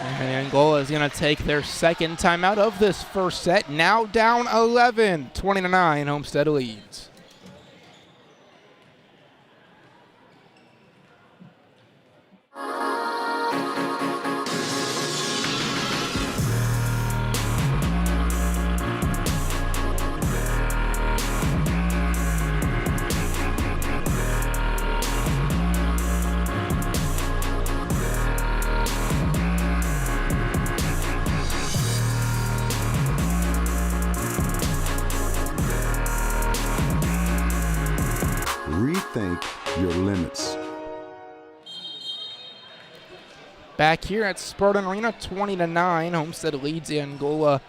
And Angola is going to take their second timeout of this first set. Now down 11, 20-9, Homestead leads. Rethink your limits. Back here at Spartan Arena, 20-9, Homestead leads Angola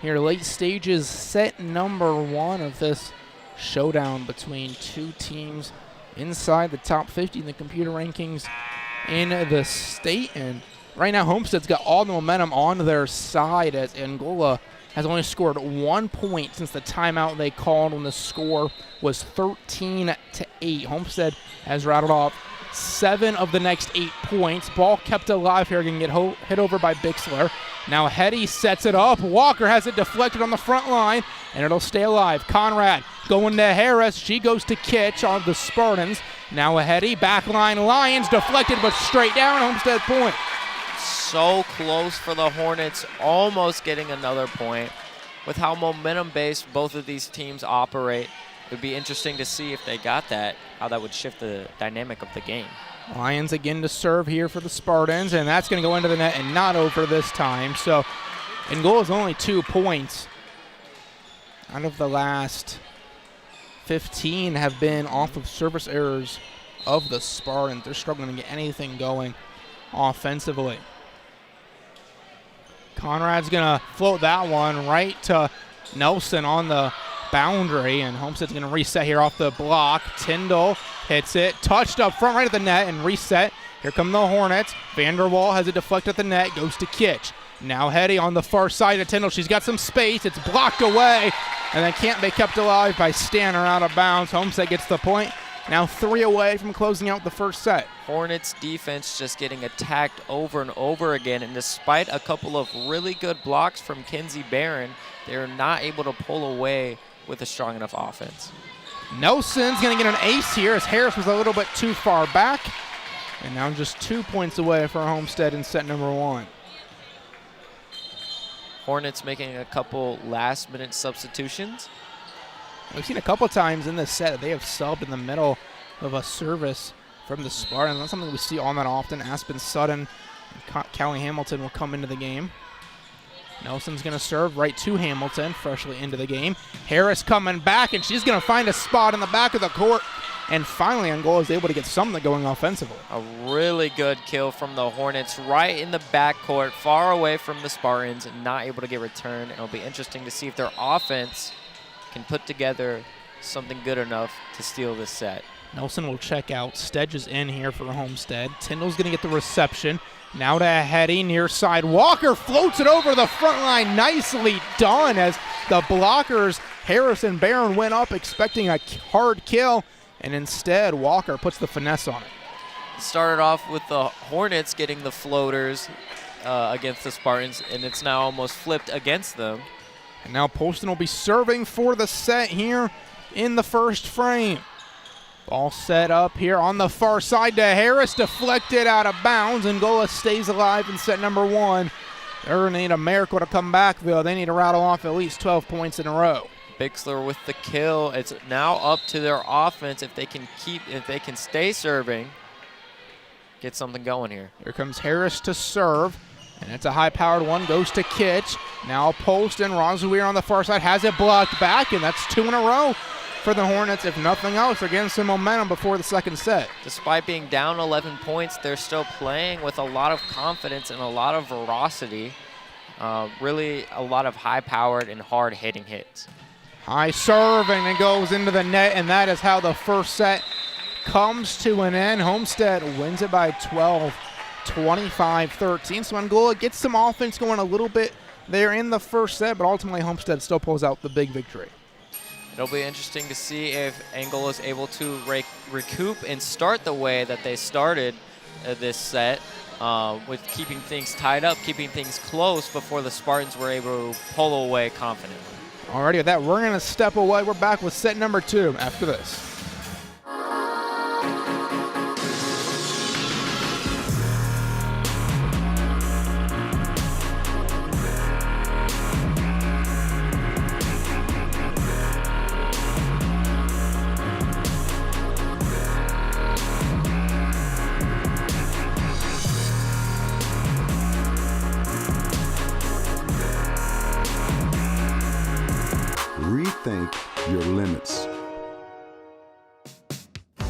here. Late stages, set number 1 of this showdown between two teams inside the top 50 in the computer rankings in the state. And right now, Homestead's got all the momentum on their side as Angola has only scored 1 point since the timeout they called when the score was 13-8. Homestead has rattled off 7 of the next 8 points. Ball kept alive here, going to get hit over by Bixler. Now Hetty sets it up. Walker has it deflected on the front line, and it'll stay alive. Conrad going to Harris. She goes to Kitch on the Spartans. Now a Hetty, backline Lions, deflected but straight down. Homestead point. So close for the Hornets, almost getting another point. With how momentum-based both of these teams operate, it would be interesting to see if they got that, how that would shift the dynamic of the game. Lions again to serve here for the Spartans, and that's going to go into the net and not over this time. So Angola's only 2 points out of the last 15 have been off of service errors of the Spartans. They're struggling to get anything going offensively. Conrad's going to float that one right to Nelson on the boundary, and Homestead's going to reset here off the block. Tyndall hits it, touched up front right at the net, and reset. Here come the Hornets. Vanderwall has it deflected at the net, goes to Kitch. Now Hetty on the far side of Tyndall. She's got some space. It's blocked away, and then can't be kept alive by Stanner out of bounds. Homestead gets the point. Now 3 away from closing out the first set. Hornets defense just getting attacked over and over again, and despite a couple of really good blocks from Kenzie Barron, they're not able to pull away with a strong enough offense. Nelson's going to get an ace here as Harris was a little bit too far back, and now just 2 points away for Homestead in set number 1. Hornets making a couple last-minute substitutions. We've seen a couple times in this set that they have subbed in the middle of a service from the Spartans. That's something we see all that often. Aspen Sutton and Callie Hamilton will come into the game. Nelson's going to serve right to Hamilton, freshly into the game. Harris coming back, and she's going to find a spot in the back of the court. And finally, Angola is able to get something going offensively. A really good kill from the Hornets right in the backcourt, far away from the Spartans, and not able to get returned. And it'll be interesting to see if their offense can put together something good enough to steal this set. Nelson will check out. Stedge is in here for Homestead. Tyndall's going to get the reception. Now to Hetty, near side. Walker floats it over the front line. Nicely done as the blockers, Harris and Barron, went up expecting a hard kill, and instead Walker puts the finesse on it. Started off with the Hornets getting the floaters against the Spartans, and it's now almost flipped against them. And now Poston will be serving for the set here in the first frame. Ball set up here on the far side to Harris, deflected out of bounds. Angola stays alive in set number 1. They're going to need a miracle to come back, though. They need to rattle off at least 12 points in a row. Bixler with the kill. It's now up to their offense if they can stay serving, get something going here. Here comes Harris to serve, and it's a high-powered one, goes to Kitch. Now Poston, Rozuir on the far side has it blocked back, and that's 2 in a row for the Hornets. If nothing else, they're getting some momentum before the second set. Despite being down 11 points, they're still playing with a lot of confidence and a lot of ferocity. Really a lot of high-powered and hard-hitting hits. High serve, and it goes into the net, and that is how the first set comes to an end. Homestead wins it by 12, 25-13. So Angola gets some offense going a little bit there in the first set, but ultimately Homestead still pulls out the big victory. It'll be interesting to see if Angola is able to recoup and start the way that they started this set. with keeping things tied up, keeping things close before the Spartans were able to pull away confidently. Alrighty, with that, we're going to step away. We're back with set number 2 after this. Rethink your limits.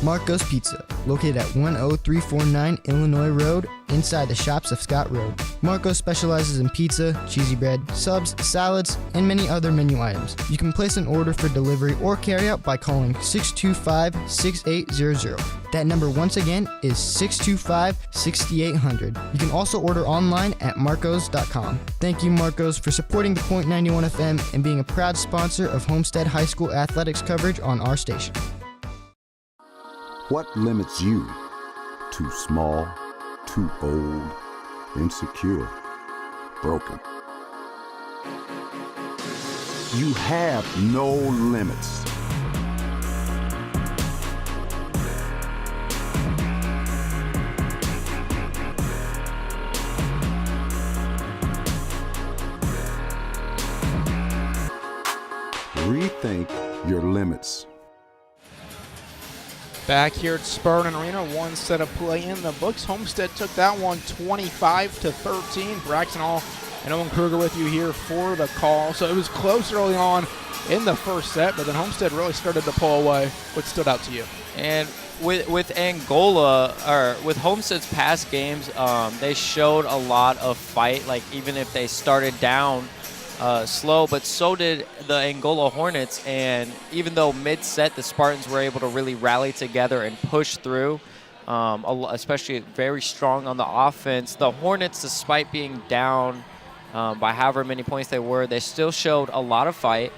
Marco's Pizza, located at 10349 Illinois Road, inside the shops of Scott Road. Marco's specializes in pizza, cheesy bread, subs, salads, and many other menu items. You can place an order for delivery or carryout by calling 625-6800. That number once again is 625-6800. You can also order online at marcos.com. Thank you, Marcos, for supporting the Point 91 FM and being a proud sponsor of Homestead High School athletics coverage on our station. What limits you? Too small, too old, insecure, broken. You have no limits. Rethink your limits. Back here at Spartan Arena, one set of play in the books. Homestead took that one 25-13. Braxton Hall and Owen Kruger with you here for the call. So it was close early on in the first set, but then Homestead really started to pull away. What stood out to you? And with Angola, or with Homestead's past games, they showed a lot of fight. Like even if they started down slow, but so did the Angola Hornets. And even though mid-set the Spartans were able to really rally together and push through, especially very strong on the offense, the Hornets, despite being down by however many points they were, they still showed a lot of fight,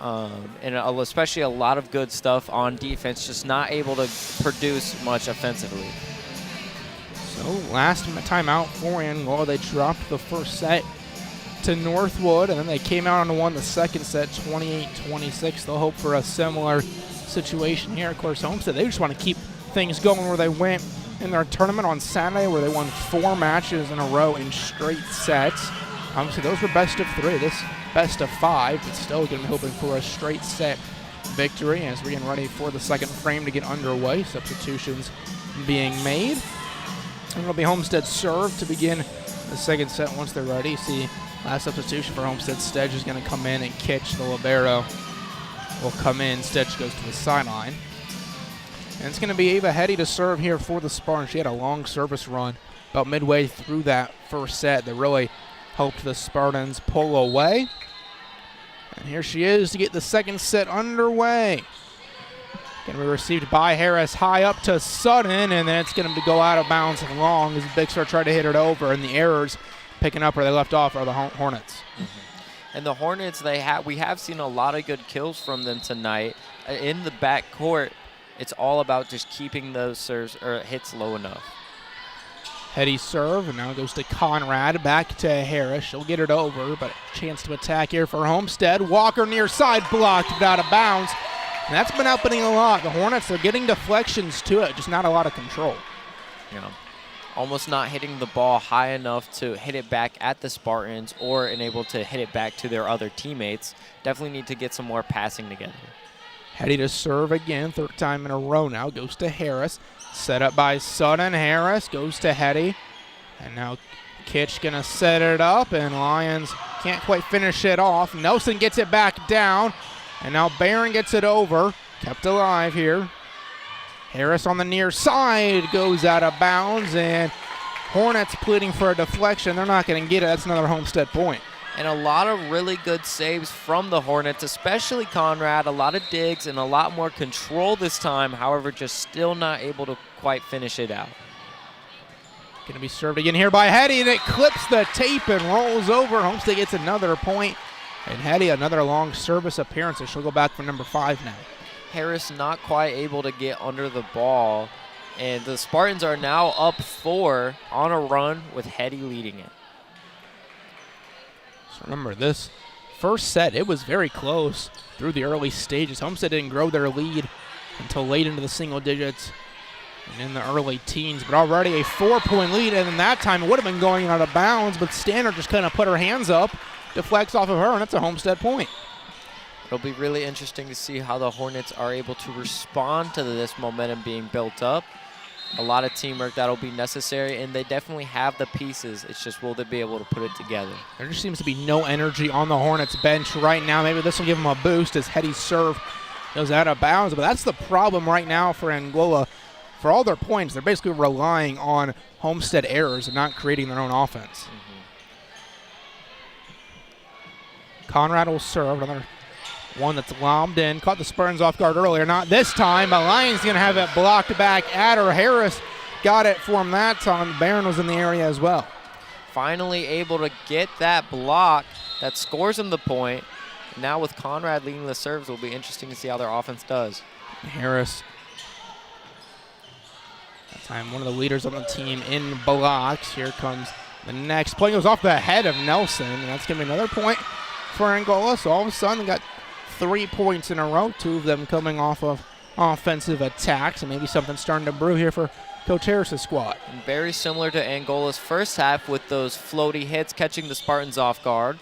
and especially a lot of good stuff on defense, just not able to produce much offensively. So last timeout for Angola, they dropped the first set to Northwood, and then they came out and won the second set 28-26. They'll hope for a similar situation here. Of course, Homestead, they just want to keep things going where they went in their tournament on Saturday, where they won 4 matches in a row in straight sets. Obviously, those were best of 3. This best of 5, but still going to be hoping for a straight set victory as we're getting ready for the second frame to get underway. Substitutions being made. And it'll be Homestead's serve to begin the second set once they're ready. See, last substitution for Homestead, Stedge is going to come in and catch the libero. Will come in, Stedge goes to the sideline. And it's going to be Ava Hetty to serve here for the Spartans. She had a long service run about midway through that first set that really helped the Spartans pull away. And here she is to get the second set underway. Going to be received by Harris high up to Sutton, and then it's going to go out of bounds and long as Bixler tried to hit it over, and the errors picking up where they left off are the Hornets. And the Hornets, we have seen a lot of good kills from them tonight. In the back court, it's all about just keeping those serves or hits low enough. Hetty serve, and now goes to Conrad, back to Harris. She'll get it over, but a chance to attack here for Homestead. Walker near side, blocked, but out of bounds. And that's been happening a lot. The Hornets, they're getting deflections to it, just not a lot of control. Yeah. Almost not hitting the ball high enough to hit it back at the Spartans or able to hit it back to their other teammates. Definitely need to get some more passing together. Hetty to serve again, 3rd time in a row now. Goes to Harris. Set up by Sutton. Harris goes to Hetty. And now Kitch going to set it up, and Lions can't quite finish it off. Nelson gets it back down, and now Barron gets it over. Kept alive here. Harris on the near side goes out of bounds, and Hornets pleading for a deflection. They're not going to get it. That's another Homestead point. And a lot of really good saves from the Hornets, especially Conrad. A lot of digs and a lot more control this time. However, just still not able to quite finish it out. Going to be served again here by Hetty, and it clips the tape and rolls over. Homestead gets another point, and Hetty another long service appearance. She'll go back for number 5 now. Harris not quite able to get under the ball And the Spartans are now up 4 on a run with Hetty leading it. So remember, this first set, it was very close through the early stages. Homestead didn't grow their lead until late into the single digits and in the early teens, but already a 4-point lead, and in that time it would have been going out of bounds, but Standard just kind of put her hands up, deflects off of her, and it's a Homestead point. It'll be really interesting to see how the Hornets are able to respond to this momentum being built up. A lot of teamwork that'll be necessary, and they definitely have the pieces. It's just, will they be able to put it together? There just seems to be no energy on the Hornets bench right now. Maybe this will give them a boost as Hetty's serve goes out of bounds, but that's the problem right now for Angola. For all their points, they're basically relying on Homestead errors and not creating their own offense. Conrad will serve, another one that's lobbed in. Caught the Spartans off guard earlier. Not this time, but Lyons going to have it blocked back at her. Harris got it for him that time. Barron was in the area as well. Finally able to get that block that scores him the point. Now with Conrad leading the serves, it will be interesting to see how their offense does. Harris, that time one of the leaders on the team in blocks. Here comes the next play. Goes off the head of Nelson, and that's going to be another point for Angola. So all of a sudden, they got 3 points in a row, 2 of them coming off of offensive attacks, and maybe something starting to brew here for Coach Harris's squad. And very similar to Angola's first half with those floaty hits catching the Spartans off guard.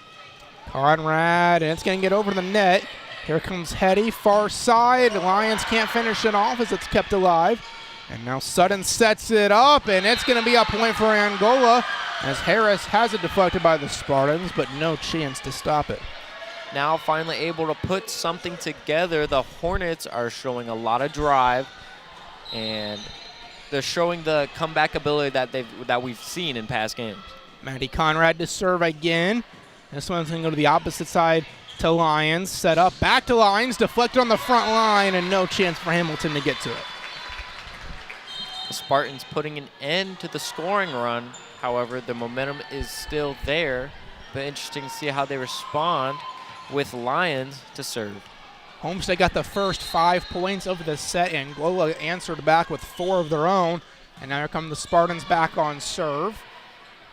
Conrad, and it's going to get over the net. Here comes Hetty, far side. Lions can't finish it off as it's kept alive. And now Sutton sets it up, and it's going to be a point for Angola as Harris has it deflected by the Spartans, but no chance to stop it. Now finally able to put something together. The Hornets are showing a lot of drive, and they're showing the comeback ability that we've seen in past games. Maddie Conrad to serve again. This one's going to go to the opposite side to Lyons. Set up, back to Lyons, deflected on the front line, and no chance for Hamilton to get to it. The Spartans putting an end to the scoring run. However, the momentum is still there, but interesting to see how they respond with Lyons to serve. Homestead got the first 5 points of the set, and Angola answered back with 4 of their own. And now here come the Spartans back on serve.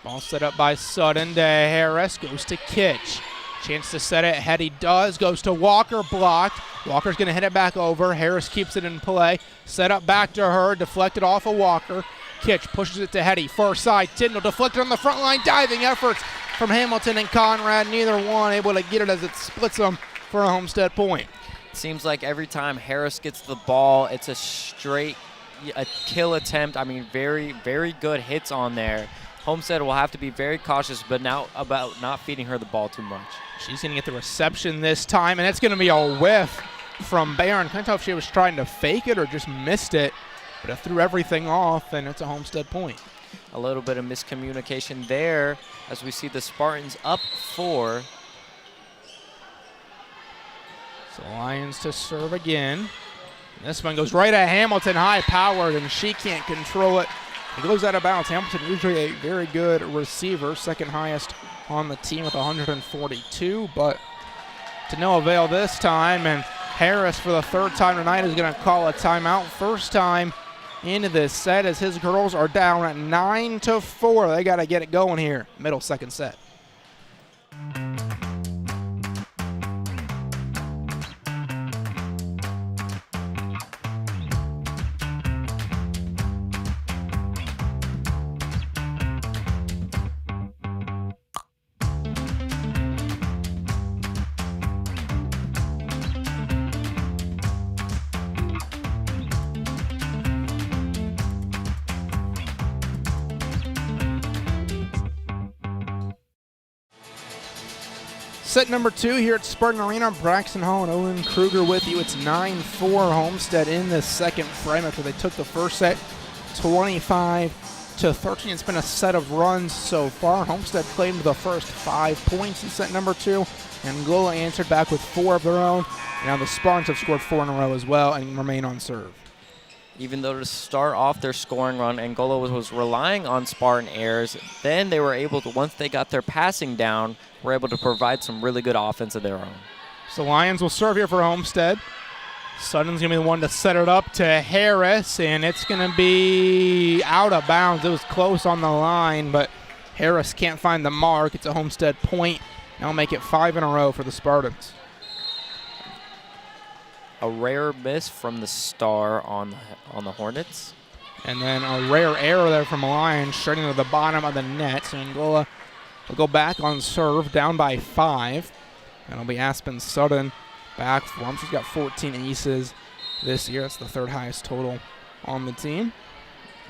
Ball set up by Sutton to Harris, goes to Kitch. Chance to set it, Hetty does, goes to Walker, blocked. Walker's going to hit it back over. Harris keeps it in play. Set up back to her, deflected off of Walker. Kitch pushes it to Hetty, far side. Tyndall deflected on the front line, diving efforts from Hamilton and Conrad. Neither one able to get it as it splits them for a Homestead point. It seems like every time Harris gets the ball, it's a straight kill attempt. I mean, very, very good hits on there. Homestead will have to be very cautious, but now about not feeding her the ball too much. She's going to get the reception this time, and it's going to be a whiff from Barron. Can't tell if she was trying to fake it or just missed it, but it threw everything off, and it's a Homestead point. A little bit of miscommunication there as we see the Spartans up 4. So Lions to serve again. And this one goes right at Hamilton, high-powered, and she can't control it. It goes out of bounds. Hamilton, usually a very good receiver, second highest on the team with 142, but to no avail this time. And Harris, for the 3rd time tonight, is going to call a timeout. First time into this set as his girls are down at 9-4. They got to get it going here, middle second set. Set number 2 here at Spartan Arena. Braxton Hall and Owen Kruger with you. It's 9-4 Homestead in the second frame after they took the first set 25-13. It's been a set of runs so far. Homestead claimed the first 5 points in set number 2. Angola answered back with 4 of their own. Now the Spartans have scored 4 in a row as well and remain on serve. Even though to start off their scoring run, Angola was relying on Spartan errors, then they were able to, once they got their passing down, were able to provide some really good offense of their own. So Lions will serve here for Homestead. Sutton's going to be the one to set it up to Harris, and it's going to be out of bounds. It was close on the line, but Harris can't find the mark. It's a Homestead point. That'll make it 5 in a row for the Spartans. A rare miss from the star on the Hornets. And then a rare error there from Lions, shooting to the bottom of the net. So Angola will go back on serve, down by 5. And it'll be Aspen Sutton back for him. She's got 14 aces this year. That's the 3rd highest total on the team.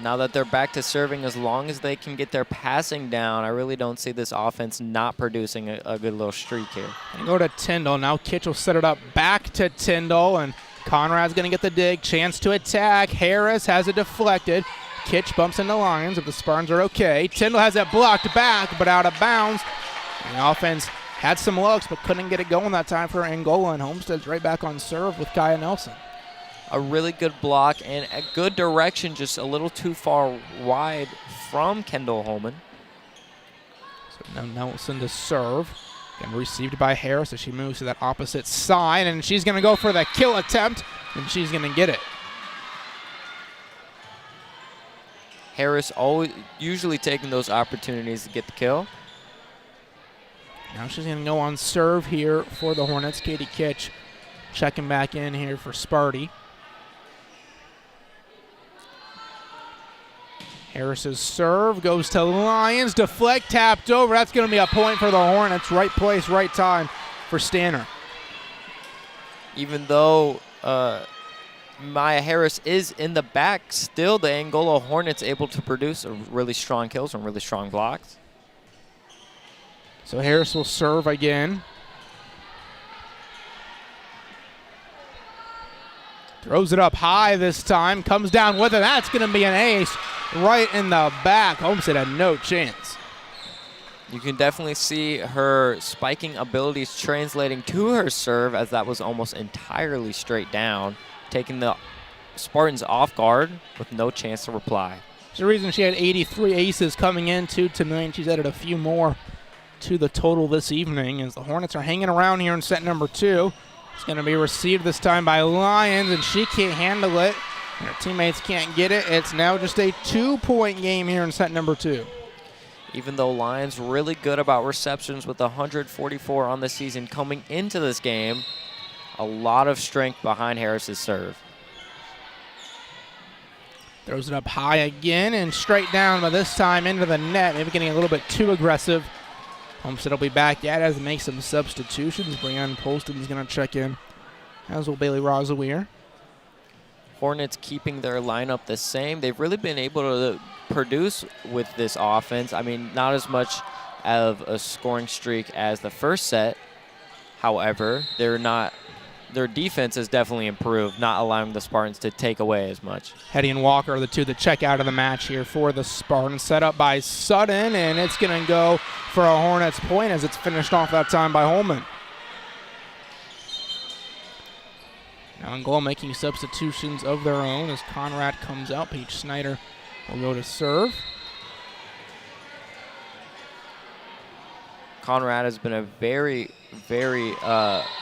Now that they're back to serving, as long as they can get their passing down, I really don't see this offense not producing a good little streak here. And go to Tyndall. Now Kitch will set it up back to Tyndall, and Conrad's going to get the dig. Chance to attack. Harris has it deflected. Kitch bumps into Lions if the Spartans are okay. Tyndall has it blocked back, but out of bounds. And the offense had some looks, but couldn't get it going that time for Angola, and Homestead's right back on serve with Kaya Nelson. A really good block and a good direction, just a little too far wide from Kendall Holman. So now Nelson to serve. Again, received by Harris as she moves to that opposite side, and she's going to go for the kill attempt, and she's going to get it. Harris usually taking those opportunities to get the kill. Now she's going to go on serve here for the Hornets. Katie Kitch checking back in here for Sparty. Harris's serve goes to Lions. Deflect, tapped over. That's going to be a point for the Hornets. Right place, right time for Stanner. Even though Maya Harris is in the back, still the Angola Hornets able to produce really strong kills and really strong blocks. So Harris will serve again. Throws it up high this time. Comes down with it. That's going to be an ace right in the back. Homestead had no chance. You can definitely see her spiking abilities translating to her serve, as that was almost entirely straight down, taking the Spartans off guard with no chance to reply. There's a reason she had 83 aces coming into tonight. She's added a few more to the total this evening as the Hornets are hanging around here in set number 2. It's going to be received this time by Lions, and she can't handle it. And her teammates can't get it. It's now just a 2-point game here in set number 2. Even though Lions really good about receptions with 144 on the season coming into this game, a lot of strength behind Harris's serve. Throws it up high again and straight down, but this time into the net. Maybe getting a little bit too aggressive. Homestead will be back at it as they make some substitutions. Brianne Polston's going to check in, as will Bailey Rosaweir. Hornets keeping their lineup the same. They've really been able to produce with this offense. I mean, not as much of a scoring streak as the first set. However, their defense has definitely improved, not allowing the Spartans to take away as much. Hetty and Walker are the two that check out of the match here for the Spartans. Set up by Sutton, and it's going to go for a Hornets point as it's finished off that time by Holman. Now Angola making substitutions of their own as Conrad comes out. Paige Snyder will go to serve. Conrad has been a very, very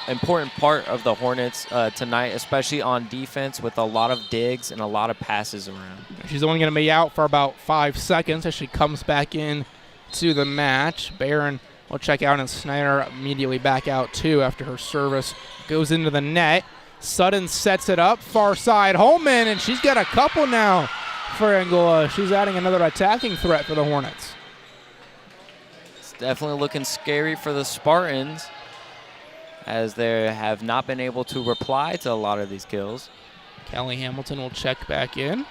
important part of the Hornets tonight, especially on defense with a lot of digs and a lot of passes around. She's only going to be out for about 5 seconds as she comes back in to the match. Barron will check out, and Snyder immediately back out too after her service goes into the net. Sutton sets it up, far side, Holman, and she's got a couple now for Angola. She's adding another attacking threat for the Hornets. It's definitely looking scary for the Spartans, as they have not been able to reply to a lot of these kills. Kelly Hamilton will check back in.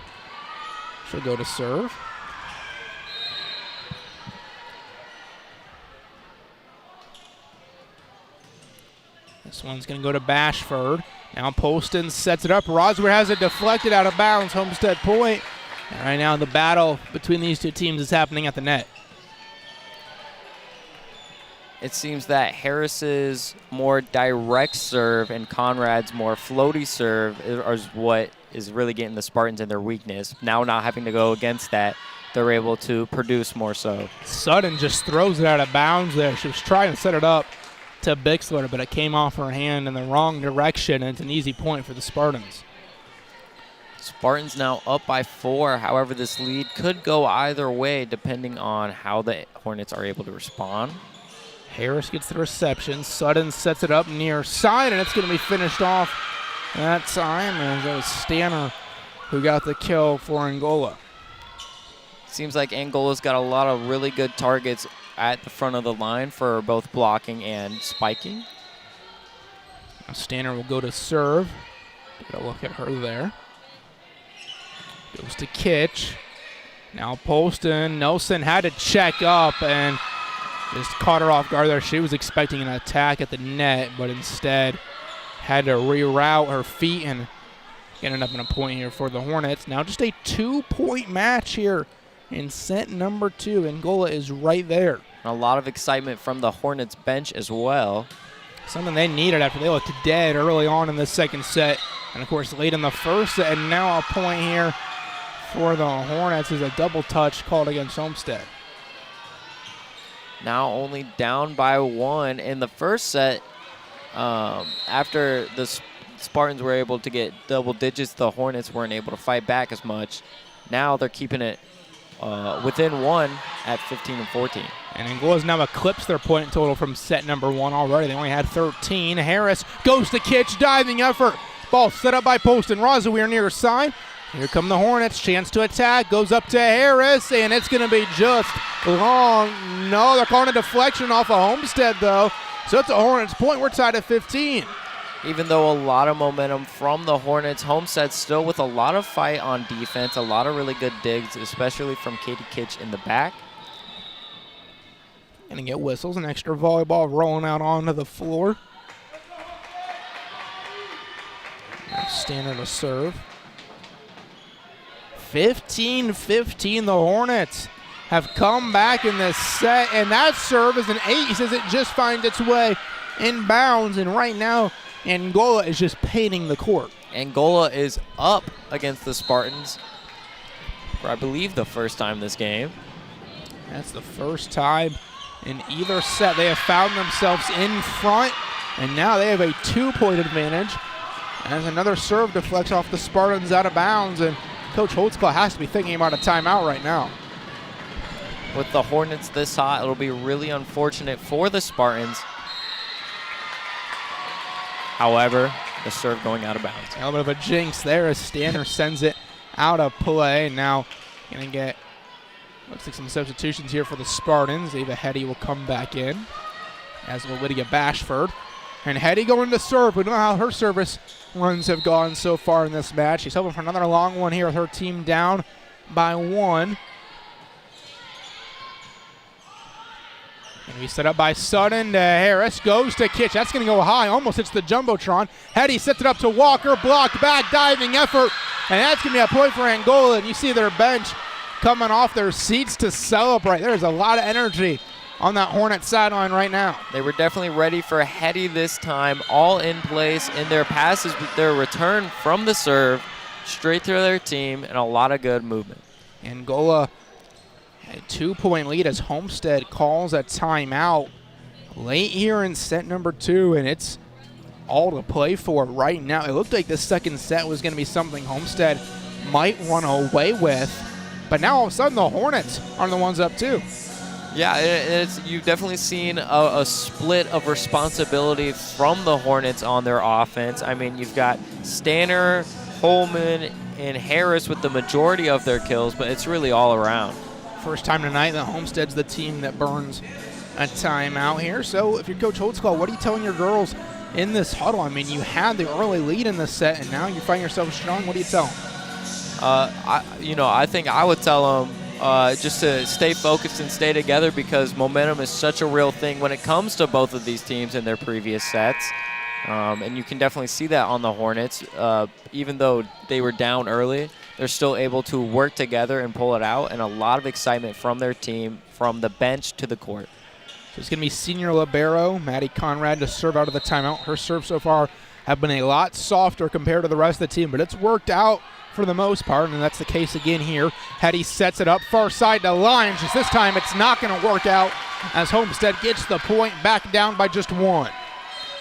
She'll go to serve. This one's going to go to Bashford. Now Poston sets it up. Roswell has it deflected out of bounds. Homestead point. And right now the battle between these two teams is happening at the net. It seems that Harris's more direct serve and Conrad's more floaty serve is what is really getting the Spartans in their weakness. Now not having to go against that, they're able to produce more so. Sutton just throws it out of bounds there. She was trying to set it up to Bixler, but it came off her hand in the wrong direction, and it's an easy point for the Spartans. Spartans now up by 4. However, this lead could go either way depending on how the Hornets are able to respond. Harris gets the reception. Sutton sets it up near side, and it's going to be finished off that time. And that was Stanner who got the kill for Angola. Seems like Angola's got a lot of really good targets at the front of the line for both blocking and spiking. Now Stanner will go to serve. Get a look at her there. Goes to Kitch. Now Poston. Nelson had to check up and just caught her off guard there. She was expecting an attack at the net, but instead had to reroute her feet and ended up in a point here for the Hornets. Now just a 2-point match here in set number 2. Angola is right there. A lot of excitement from the Hornets bench as well. Something they needed after they looked dead early on in the second set. And, of course, late in the first set. And now a point here for the Hornets is a double touch called against Homestead. Now only down by 1 in the first set. After the Spartans were able to get double digits, the Hornets weren't able to fight back as much. Now they're keeping it within 1 at 15 and 14. And Angola's now eclipsed their point total from set number 1 already. They only had 13. Harris goes to Kitch, diving effort. Ball set up by Poston. Razaweir near her side. Here come the Hornets. Chance to attack. Goes up to Harris, and it's going to be just long. No, they're calling a deflection off of Homestead, though. So it's a Hornets point. We're tied at 15. Even though a lot of momentum from the Hornets, Homestead still with a lot of fight on defense, a lot of really good digs, especially from Katie Kitch in the back. Gonna get whistles, an extra volleyball rolling out onto the floor. Stanner to serve. 15-15, the Hornets have come back in this set, and that serve is an ace as it just finds its way inbounds, and right now Angola is just painting the court. Angola is up against the Spartans for, I believe, the first time this game. That's the first time in either set they have found themselves in front, and now they have a 2-point advantage. As another serve deflects off the Spartans out of bounds, and Coach Holtzclaw has to be thinking about a timeout right now. With the Hornets this hot, it'll be really unfortunate for the Spartans. However, the serve going out of bounds. A little bit of a jinx there as Stanner sends it out of play. Now going to get, looks like some substitutions here for the Spartans. Ava Hetty will come back in, as will Lydia Bashford. And Hetty going to serve. We don't know how her service runs have gone so far in this match. She's hoping for another long one here with her team down by 1. And we set up by Sutton to Harris. Goes to Kitch. That's going to go high. Almost hits the Jumbotron. Hetty sets it up to Walker. Blocked back. Diving effort. And that's going to be a point for Angola. And you see their bench coming off their seats to celebrate. There's a lot of energy on that Hornet sideline right now. They were definitely ready for Hetty this time. All in place in their passes, their return from the serve, straight through their team, and a lot of good movement. Angola had a 2-point lead as Homestead calls a timeout late here in set number 2, and it's all to play for right now. It looked like the second set was going to be something Homestead might run away with, but now all of a sudden the Hornets are the ones up too. Yeah, you've definitely seen a split of responsibility from the Hornets on their offense. I mean, you've got Stanner, Holman, and Harris with the majority of their kills, but it's really all around. First time tonight that Homestead's the team that burns a timeout here. So if you're Coach Holtzclaw, what are you telling your girls in this huddle? I mean, you had the early lead in this set, and now you find yourself strong. What do you tell them? I think I would tell them just to stay focused and stay together, because momentum is such a real thing when it comes to both of these teams in their previous sets. And you can definitely see that on the Hornets. Even though they were down early, they're still able to work together and pull it out, and a lot of excitement from their team from the bench to the court. So it's going to be senior libero Maddie Conrad to serve out of the timeout. Her serves so far have been a lot softer compared to the rest of the team, but it's worked out for the most part, and that's the case again here. Hetty sets it up far side to Lyons. Just this time it's not going to work out as Homestead gets the point, back down by just 1.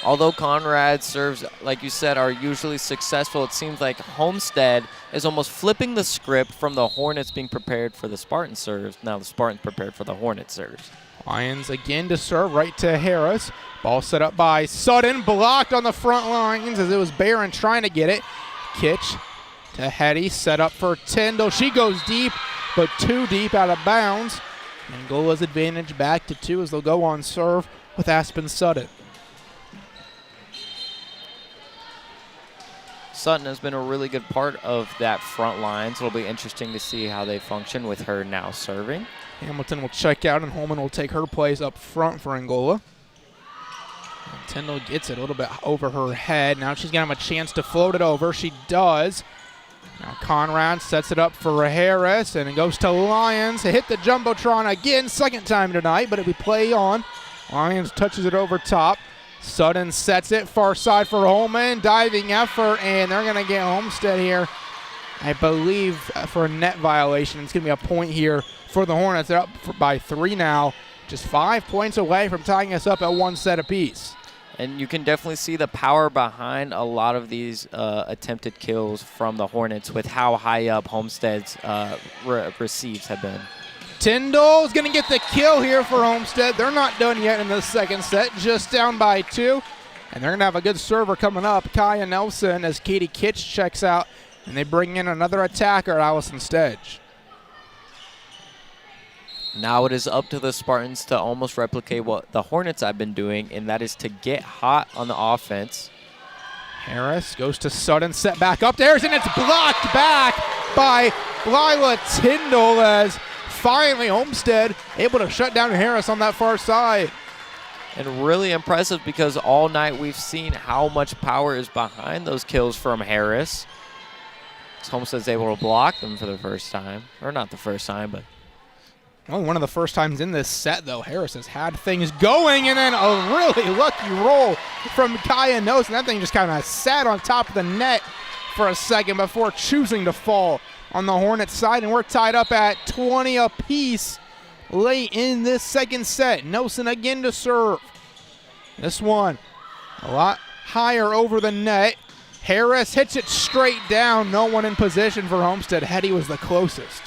Although Conrad's serves, like you said, are usually successful, it seems like Homestead is almost flipping the script from the Hornets being prepared for the Spartan serves. Now the Spartans prepared for the Hornet serves. Lyons again to serve right to Harris. Ball set up by Sutton, blocked on the front lines as it was Barron trying to get it. Kitch to Hetty, set up for Tyndall. She goes deep, but too deep, out of bounds. Angola's advantage back to 2 as they'll go on serve with Aspen Sutton. Sutton has been a really good part of that front line, so it'll be interesting to see how they function with her now serving. Hamilton will check out, and Holman will take her place up front for Angola. And Tyndall gets it a little bit over her head. Now she's going to have a chance to float it over. She does. Now Conrad sets it up for Harris, and it goes to Lyons. It hit the Jumbotron again, second time tonight, but it'll be play on. Lyons touches it over top. Sutton sets it far side for Holman. Diving effort, and they're going to get Homestead here, I believe, for a net violation. It's going to be a point here for the Hornets. They're up by 3 now, just 5 points away from tying us up at 1 set apiece. And you can definitely see the power behind a lot of these attempted kills from the Hornets with how high up Homestead's receives have been. Tyndall's going to get the kill here for Homestead. They're not done yet in the second set, just down by 2. And they're going to have a good server coming up, Kaya Nelson, as Katie Kitch checks out. And they bring in another attacker, Allison Stedge. Now it is up to the Spartans to almost replicate what the Hornets have been doing, and that is to get hot on the offense. Harris goes to Sutton, set back up to Harris, and it's blocked back by Lila Tyndall as finally Homestead able to shut down Harris on that far side. And really impressive because all night we've seen how much power is behind those kills from Harris. Homestead's able to block them for the first time. Or not the first time, but only one of the first times in this set, though. Harris has had things going, and then a really lucky roll from Kaya Nelson. That thing just kind of sat on top of the net for a second before choosing to fall on the Hornets side, and we're tied up at 20 apiece late in this second set. Nelson again to serve. This one a lot higher over the net. Harris hits it straight down. No one in position for Homestead. Hetty was the closest.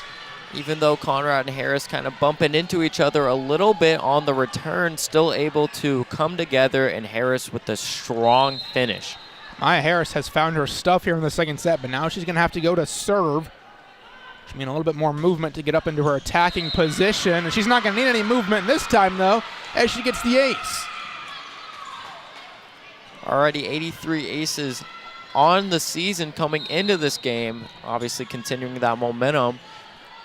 even though Conrad and Harris kind of bumping into each other a little bit on the return, still able to come together, and Harris with a strong finish. Maya Harris has found her stuff here in the second set, but now she's going to have to go to serve. Which means a little bit more movement to get up into her attacking position. And she's not going to need any movement this time, though, as she gets the ace. Already 83 aces on the season coming into this game, obviously continuing that momentum.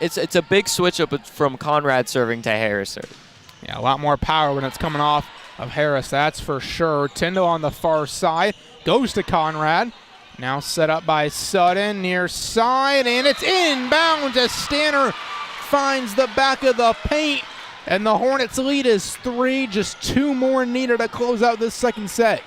It's a big switch up from Conrad serving to Harris serving. Yeah, a lot more power when it's coming off of Harris, that's for sure. Tyndall on the far side, goes to Conrad. Now set up by Sutton, near side, and it's inbounds as Stanner finds the back of the paint. And the Hornets lead is 3, just 2 more needed to close out this second set.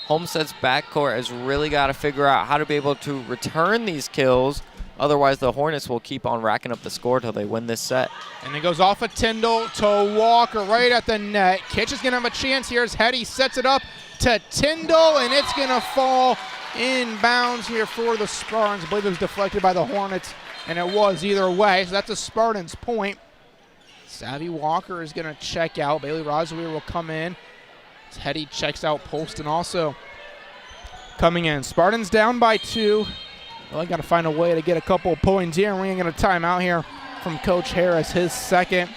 Homestead's backcourt has really got to figure out how to be able to return these kills. Otherwise, the Hornets will keep on racking up the score till they win this set. And it goes off of Tyndall to Walker right at the net. Kitch is going to have a chance here as Hetty sets it up to Tyndall, and it's going to fall inbounds here for the Spartans. I believe it was deflected by the Hornets, and it was either way, so that's a Spartans point. Savvy Walker is going to check out. Bailey Rosweir will come in. As Hetty checks out Polston also coming in. Spartans down by 2. Well, I got to find a way to get a couple of points here. We're going to get a timeout here from Coach Harris, his second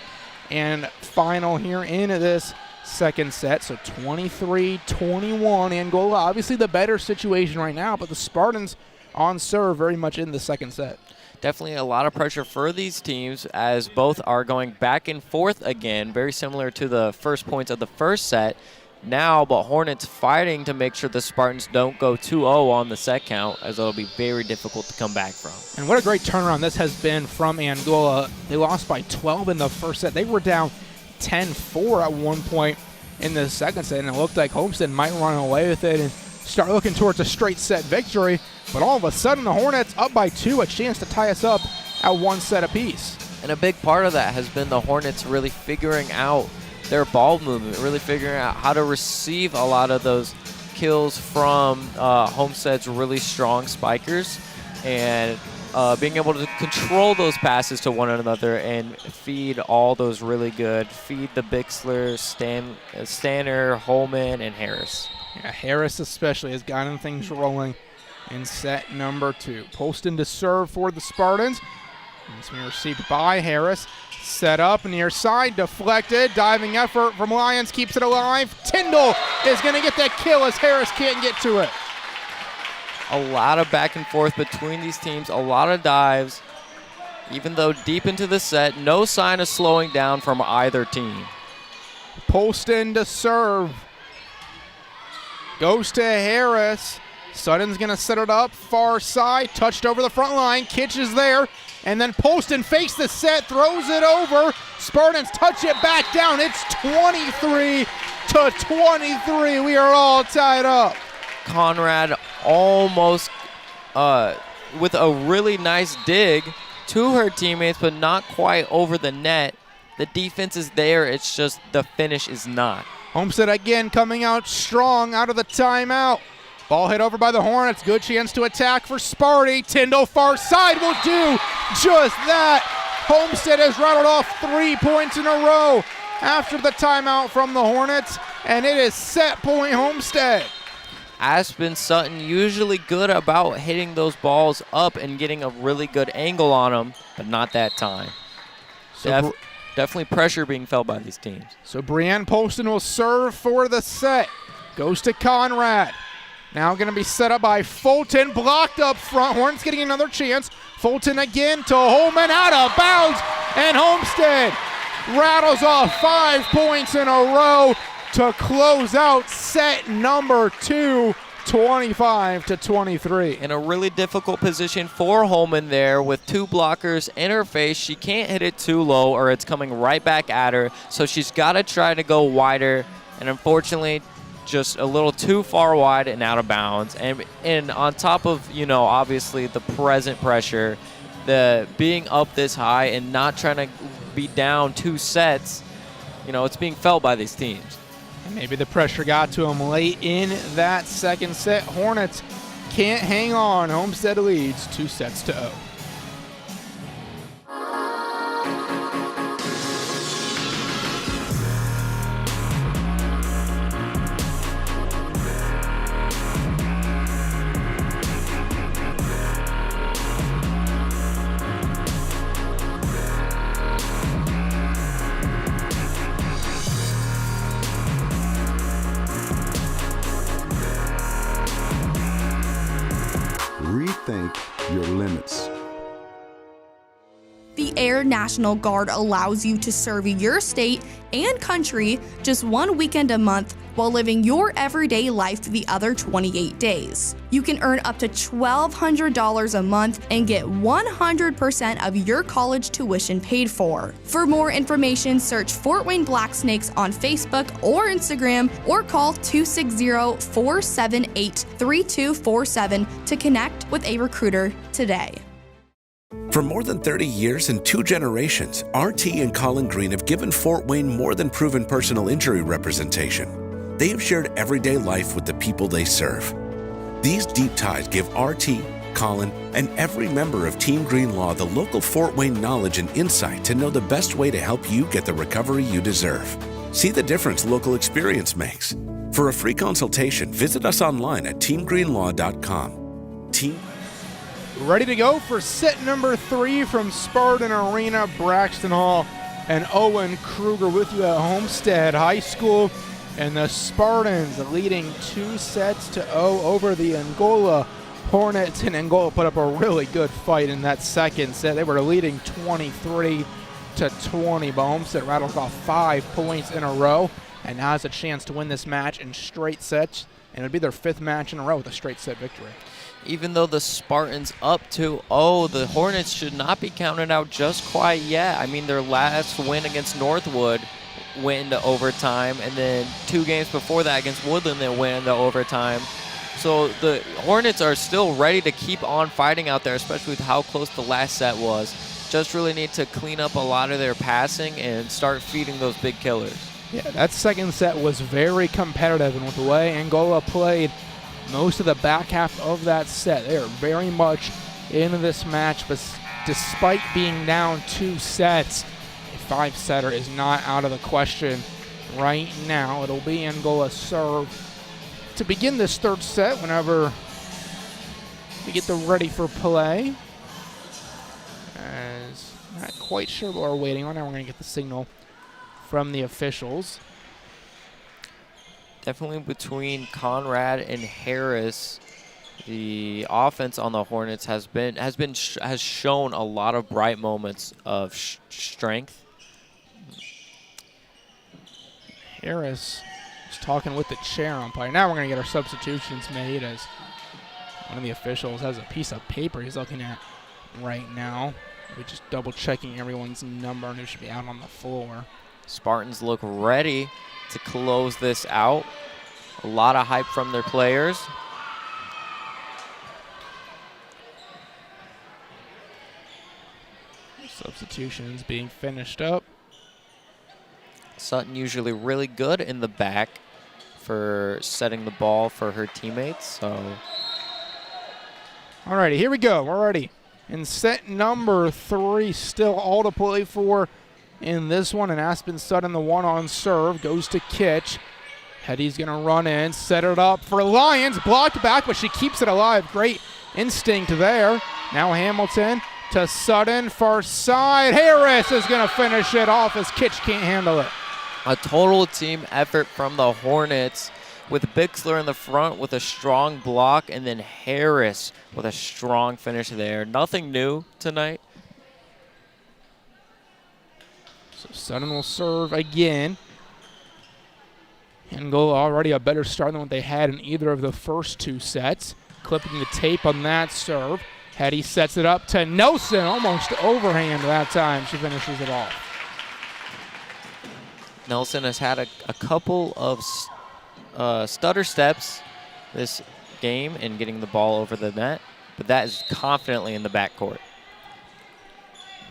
and final here into this second set. So 23-21. Angola, obviously the better situation right now, but the Spartans on serve very much in the second set. Definitely a lot of pressure for these teams as both are going back and forth again, very similar to the first points of the first set. Now, but Hornets fighting to make sure the Spartans don't go 2-0 on the set count, as it'll be very difficult to come back from. And what a great turnaround this has been from Angola. They lost by 12 in the first set. They were down 10-4 at one point in the second set, and it looked like Homestead might run away with it. And start looking towards a straight set victory. But all of a sudden, the Hornets up by 2, a chance to tie us up at 1 set apiece. And a big part of that has been the Hornets really figuring out their ball movement, really figuring out how to receive a lot of those kills from Homestead's really strong spikers, and being able to control those passes to one another and feed all those really good, feed the Bixler, Stanner, Holman, and Harris. Yeah, Harris especially has gotten things rolling in set number 2. Poston to serve for the Spartans. It's being received by Harris. Set up near side, deflected, diving effort from Lyons keeps it alive. Tyndall is going to get that kill as Harris can't get to it. A lot of back and forth between these teams, a lot of dives. Even though deep into the set, no sign of slowing down from either team. Poston to serve. Goes to Harris. Sutton's going to set it up, far side, touched over the front line. Kitch is there, and then Poston fakes the set, throws it over. Spartans touch it back down. It's 23-23. We are all tied up. Conrad almost with a really nice dig to her teammates, but not quite over the net. The defense is there, it's just the finish is not. Homestead again coming out strong out of the timeout. Ball hit over by the Hornets. Good chance to attack for Sparty. Tyndall far side will do just that. Homestead has rattled off 3 points in a row after the timeout from the Hornets, and it is set point Homestead. Aspen Sutton usually good about hitting those balls up and getting a really good angle on them, but not that time. So Definitely pressure being felt by these teams. So Brianne Poston will serve for the set. Goes to Conrad. Now going to be set up by Fulton, blocked up front. Hornets getting another chance. Fulton again to Holman, out of bounds, and Homestead rattles off 5 points in a row to close out set number 2, 25-23. In a really difficult position for Holman there with 2 blockers in her face. She can't hit it too low or it's coming right back at her, so she's got to try to go wider, and unfortunately just a little too far wide and out of bounds. And on top of, obviously the present pressure, the being up this high and not trying to be down 2 sets, it's being felt by these teams. And maybe the pressure got to them late in that second set. Hornets can't hang on. Homestead leads 2-0. Rethink your limits. The Air National Guard allows you to serve your state and country just 1 weekend a month while living your everyday life the other 28 days. You can earn up to $1,200 a month and get 100% of your college tuition paid for. For more information, search Fort Wayne Black Snakes on Facebook or Instagram, or call 260-478-3247 to connect with a recruiter today. For more than 30 years and 2 generations, RT and Colin Green have given Fort Wayne more than proven personal injury representation. They have shared everyday life with the people they serve. These deep ties give RT, Colin, and every member of Team Green Law the local Fort Wayne knowledge and insight to know the best way to help you get the recovery you deserve. See the difference local experience makes. For a free consultation, visit us online at teamgreenlaw.com. Ready to go for set number 3 from Spartan Arena. Braxton Hall and Owen Kruger with you at Homestead High School. And the Spartans leading 2-0 over the Angola Hornets. And Angola put up a really good fight in that second set. They were leading 23-20, but Homestead rattled off 5 points in a row and now has a chance to win this match in straight sets. And it would be their 5th match in a row with a straight set victory. Even though the Spartans up 2-0, the Hornets should not be counted out just quite yet. I mean, their last win against Northwood went into overtime, and then 2 games before that against Woodland they went into overtime. So the Hornets are still ready to keep on fighting out there, especially with how close the last set was. Just really need to clean up a lot of their passing and start feeding those big killers. Yeah, that second set was very competitive, and with the way Angola played most of the back half of that set, they are very much into this match, but despite being down 2 sets, a 5-setter is not out of the question right now. It'll be Angola's serve to begin this third set whenever we get them ready for play. As not quite sure what we're waiting on. Now we're going to get the signal from the officials. Definitely between Conrad and Harris, the offense on the Hornets has shown a lot of bright moments of strength. Harris is talking with the chair umpire. Now we're going to get our substitutions made, as one of the officials has a piece of paper he's looking at right now. We're just double checking everyone's number and who should be out on the floor. Spartans look ready to close this out. A lot of hype from their players. Substitutions being finished up. Sutton usually really good in the back for setting the ball for her teammates. So, alrighty, here we go. We're ready. In set number 3, still all to play for in this one. And Aspen Sutton, the one on serve, goes to Kitch. Hetty's going to run in, set it up for Lyons. Blocked back, but she keeps it alive. Great instinct there. Now Hamilton to Sutton, far side. Harris is going to finish it off as Kitch can't handle it. A total team effort from the Hornets, with Bixler in the front with a strong block, and then Harris with a strong finish there. Nothing new tonight. So Sutton will serve again. Angola already a better start than what they had in either of the first 2 sets. Clipping the tape on that serve. Hetty sets it up to Nelson, almost overhand that time. She finishes it off. Nelson has had a couple of stutter steps this game in getting the ball over the net, but that is confidently in the backcourt.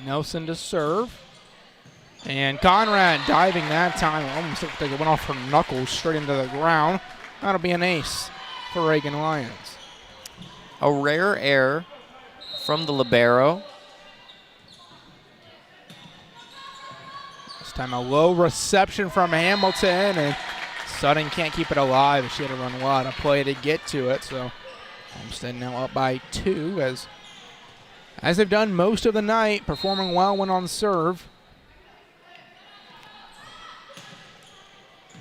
Nelson to serve. And Conrad diving that time. Almost looked like it went off her knuckles straight into the ground. That'll be an ace for Reagan Lyons. A rare error from the libero. This time a low reception from Hamilton, and Sutton can't keep it alive. She had to run a lot of play to get to it. So Homestead now up by 2, as they've done most of the night, performing well when on serve.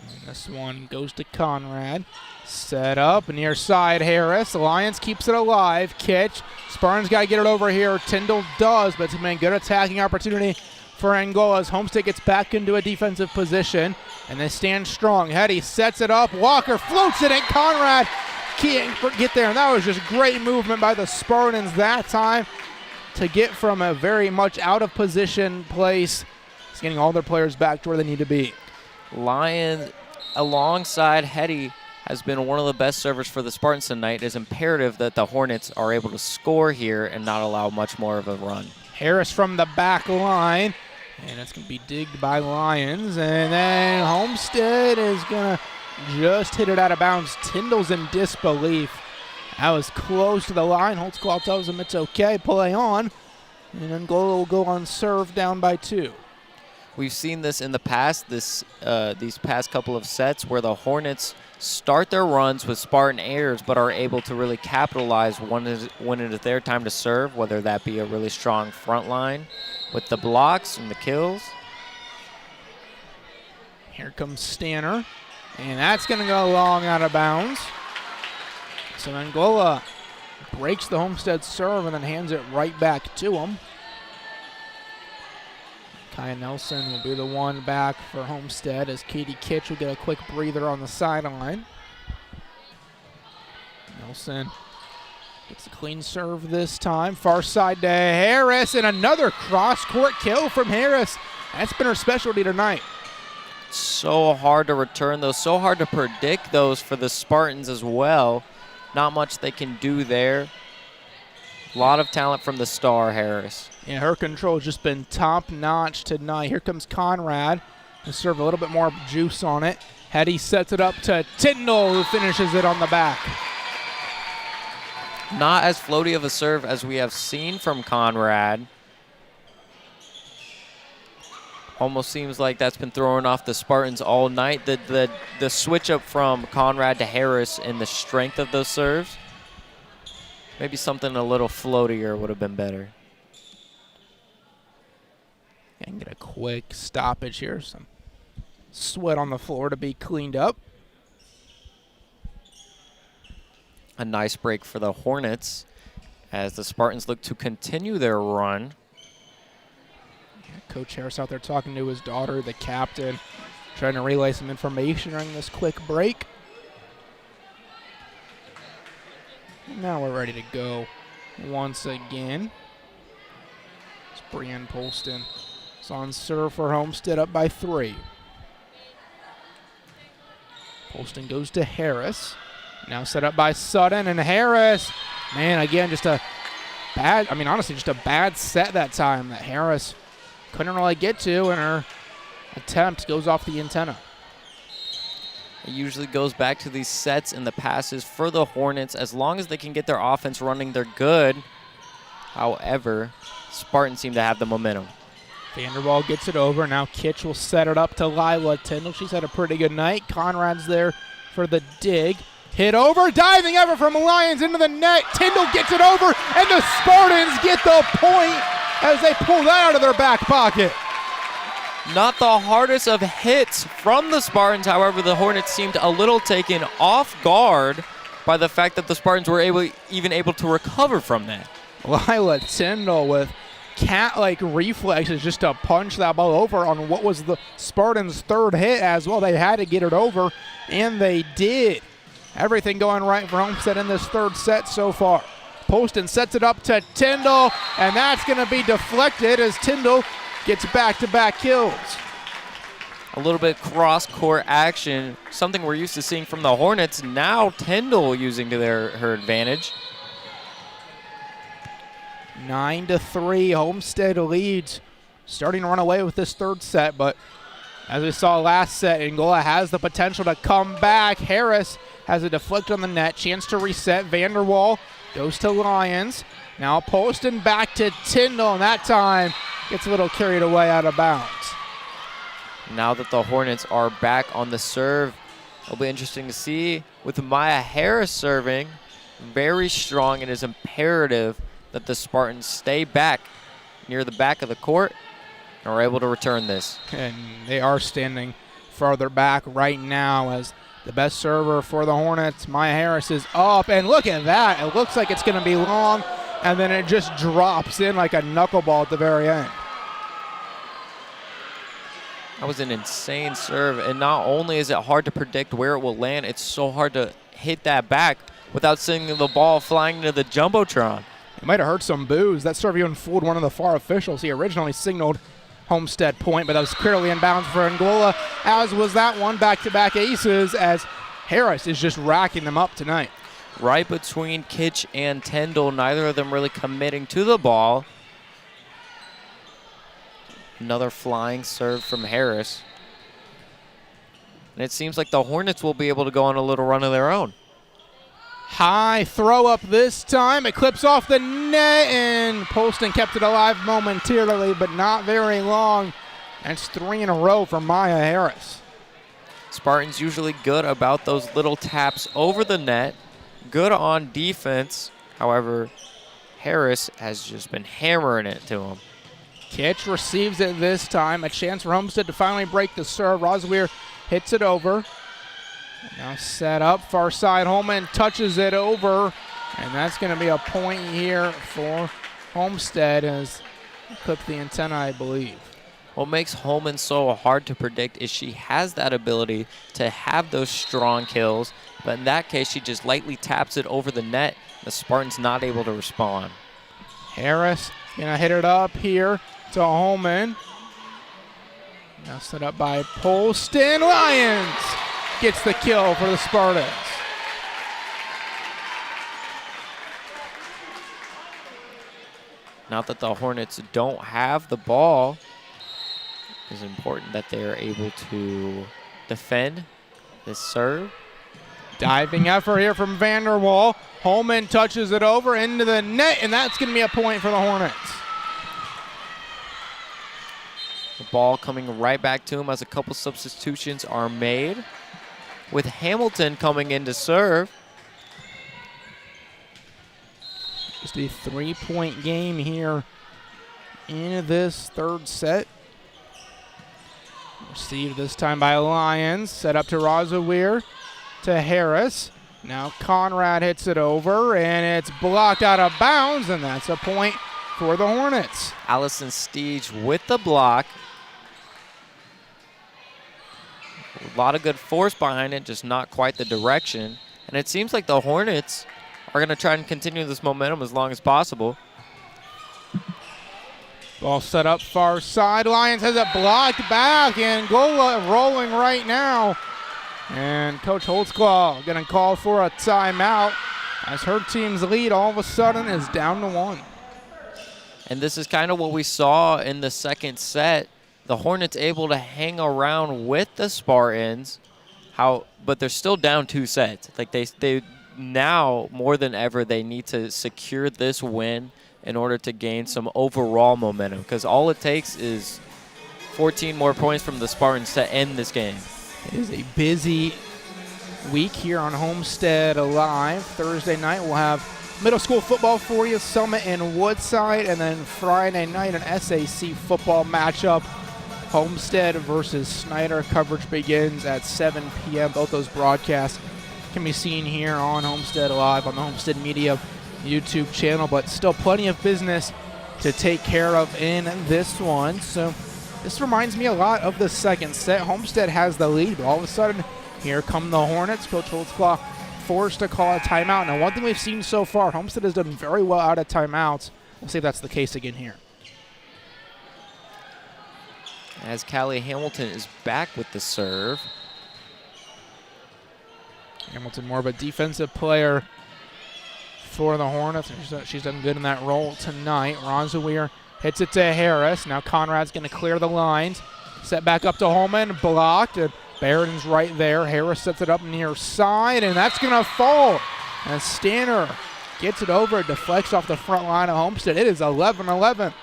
And this one goes to Conrad. Set up near side Harris. Alliance keeps it alive. Kitch. Spartans got to get it over here. Tyndall does, but it's been a good attacking opportunity for Angola as Homestead gets back into a defensive position. And they stand strong. Hetty sets it up. Walker floats it, and Conrad can't get there. And that was just great movement by the Spartans that time to get from a very much out of position place. It's getting all their players back to where they need to be. Lyons alongside Hetty has been one of the best servers for the Spartans tonight. It is imperative that the Hornets are able to score here and not allow much more of a run. Harris from the back line, and it's going to be digged by Lyons, and then Homestead is going to just hit it out of bounds. Tyndall's in disbelief. That was close to the line. Holtzclaw tells him it's okay, play on, and Angola will go on serve down by 2. We've seen this in the past, these past couple of sets, where the Hornets start their runs with Spartan errors but are able to really capitalize when it is their time to serve, whether that be a really strong front line with the blocks and the kills. Here comes Stanner, and that's going to go long out of bounds. So Angola breaks the Homestead serve and then hands it right back to him. Kaya Nelson will be the one back for Homestead as Katie Kitch will get a quick breather on the sideline. Nelson gets a clean serve this time. Far side to Harris, and another cross-court kill from Harris. That's been her specialty tonight. So hard to return those, so hard to predict those for the Spartans as well. not much they can do there. A lot of talent from the star, Harris. Yeah, her control has just been top-notch tonight. Here comes Conrad to serve a little bit more juice on it. Hetty sets it up to Tyndall, who finishes it on the back. Not as floaty of a serve as we have seen from Conrad. Almost seems like that's been throwing off the Spartans all night. The switch up from Conrad to Harris and the strength of those serves. Maybe something a little floatier would have been better. And get a quick stoppage here. Some sweat on the floor to be cleaned up. A nice break for the Hornets as the Spartans look to continue their run. Coach Harris out there talking to his daughter, the captain, trying to relay some information during this quick break. Now we're ready to go once again. It's Brienne Polston. It's on serve for Homestead, up by 3. Polston goes to Harris. Now set up by Sutton, and Harris, man, again, just a bad, honestly, just a bad set that time that Harris couldn't really get to, and her attempt goes off the antenna. It usually goes back to these sets and the passes for the Hornets. As long as they can get their offense running, they're good. However, Spartans seem to have the momentum. Vanderwall gets it over. Now Kitch will set it up to Lila Tyndall. She's had a pretty good night. Conrad's there for the dig. Hit over, diving ever from Lions into the net. Tyndall gets it over, and the Spartans get the point as they pull that out of their back pocket. Not the hardest of hits from the Spartans. However, the Hornets seemed a little taken off guard by the fact that the Spartans were even able to recover from that. Lila Tyndall with cat-like reflexes just to punch that ball over on what was the Spartans' third hit as well. They had to get it over, and they did. Everything going right for Homestead in this third set so far. Poston sets it up to Tyndall, and that's going to be deflected as Tyndall gets back-to-back kills. A little bit cross-court action, something we're used to seeing from the Hornets. Now Tyndall using to her advantage. 9-3, Homestead leads. Starting to run away with this third set, but as we saw last set, Angola has the potential to come back. Harris has a deflect on the net, chance to reset. Vanderwall goes to Lions. Now Poston back to Tyndall, and that time gets a little carried away out of bounds. Now that the Hornets are back on the serve, it'll be interesting to see with Maya Harris serving. Very strong. It is imperative that the Spartans stay back near the back of the court and are able to return this. And they are standing farther back right now as the best server for the Hornets, Maya Harris, is up. And look at that. It looks like it's going to be long, and then it just drops in like a knuckleball at the very end. That was an insane serve, and not only is it hard to predict where it will land, it's so hard to hit that back without seeing the ball flying into the Jumbotron. It might have heard some boos. That serve even fooled one of the far officials. He originally signaled Homestead point, but that was clearly in bounds for Angola, as was that one. Back-to-back aces as Harris is just racking them up tonight. Right between Kitch and Tyndall, neither of them really committing to the ball. Another flying serve from Harris. And it seems like the Hornets will be able to go on a little run of their own. High throw up this time. It clips off the net, and Poston kept it alive momentarily, but not very long. That's 3 in a row for Maya Harris. Spartans usually good about those little taps over the net. Good on defense. However, Harris has just been hammering it to him. Kitch receives it this time. A chance for Homestead to finally break the serve. Rosweir hits it over. Now set up, far side. Holman touches it over, and that's going to be a point here for Homestead as clipped the antenna, I believe. What makes Holman so hard to predict is she has that ability to have those strong kills, but in that case, she just lightly taps it over the net. The Spartans not able to respond. Harris going to hit it up here to Holman. Now set up by Polston. Lions gets the kill for the Spartans. Now that the Hornets don't have the ball, it's important that they are able to defend this serve. Diving effort here from Vanderwall. Holman touches it over into the net, and that's going to be a point for the Hornets. The ball coming right back to him as a couple substitutions are made, with Hamilton coming in to serve. Just a 3-point game here in this third set. Received this time by Lions. Set up to Razawir, to Harris. Now Conrad hits it over, and it's blocked out of bounds, and that's a point for the Hornets. Allison Steege with the block. A lot of good force behind it, just not quite the direction. And it seems like the Hornets are going to try and continue this momentum as long as possible. Ball set up far side. Lions has it blocked back. Angola rolling right now. And Coach Holtzclaw going to call for a timeout as her team's lead all of a sudden is down to 1. And this is kind of what we saw in the second set. The Hornets able to hang around with the Spartans, but they're still down 2 sets. Like they now more than ever they need to secure this win in order to gain some overall momentum, because all it takes is 14 more points from the Spartans to end this game. It is a busy week here on Homestead Live. Thursday night we'll have middle school football for you, Summit and Woodside, and then Friday night an SAC football matchup. Homestead versus Snyder. Coverage begins at 7 p.m. Both those broadcasts can be seen here on Homestead Live on the Homestead Media YouTube channel, but still plenty of business to take care of in this one. So this reminds me a lot of the second set. Homestead has the lead, but all of a sudden, here come the Hornets. Coach Holtzclaw forced to call a timeout. Now, one thing we've seen so far, Homestead has done very well out of timeouts. We'll see if that's the case again here. As Callie Hamilton is back with the serve. Hamilton more of a defensive player for the Hornets. She's done good in that role tonight. Ronzaweer hits it to Harris. Now Conrad's going to clear the lines. Set back up to Holman, blocked. And Barron's right there. Harris sets it up near side, and that's going to fall. And Stanner gets it over, deflects off the front line of Homestead. It is 11-11.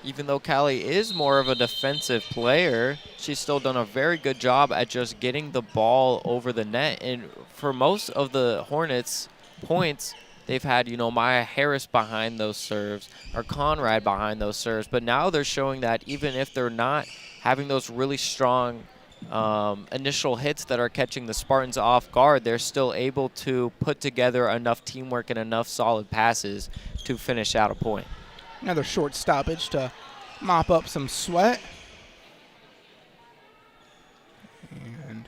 Even though Callie is more of a defensive player, she's still done a very good job at just getting the ball over the net. And for most of the Hornets' points, they've had, Maya Harris behind those serves or Conrad behind those serves. But now they're showing that even if they're not having those really strong initial hits that are catching the Spartans off guard, they're still able to put together enough teamwork and enough solid passes to finish out a point. Another short stoppage to mop up some sweat. And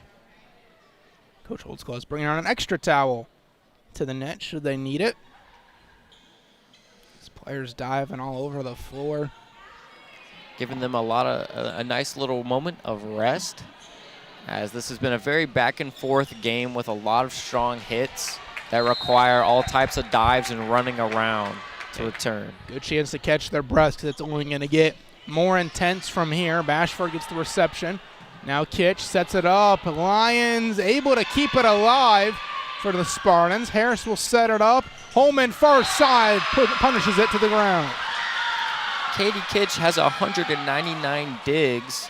Coach Holtzclaw is bringing on an extra towel to the net should they need it. These players diving all over the floor. Giving them a nice little moment of rest, as this has been a very back and forth game with a lot of strong hits that require all types of dives and running around to return. Good chance to catch their breath, because it's only going to get more intense from here. Bashford gets the reception. Now Kitch sets it up. Lions able to keep it alive for the Spartans. Harris will set it up. Holman far side punishes it to the ground. Katie Kitch has 199 digs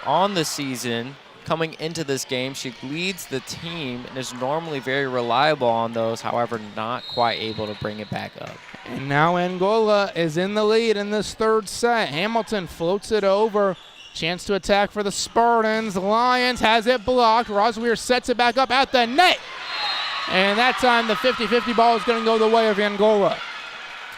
on the season. Coming into this game, she leads the team and is normally very reliable on those, however, not quite able to bring it back up. And now Angola is in the lead in this third set. Hamilton floats it over. Chance to attack for the Spartans. Lions has it blocked. Rosweir sets it back up at the net. And that time the 50-50 ball is going to go the way of Angola.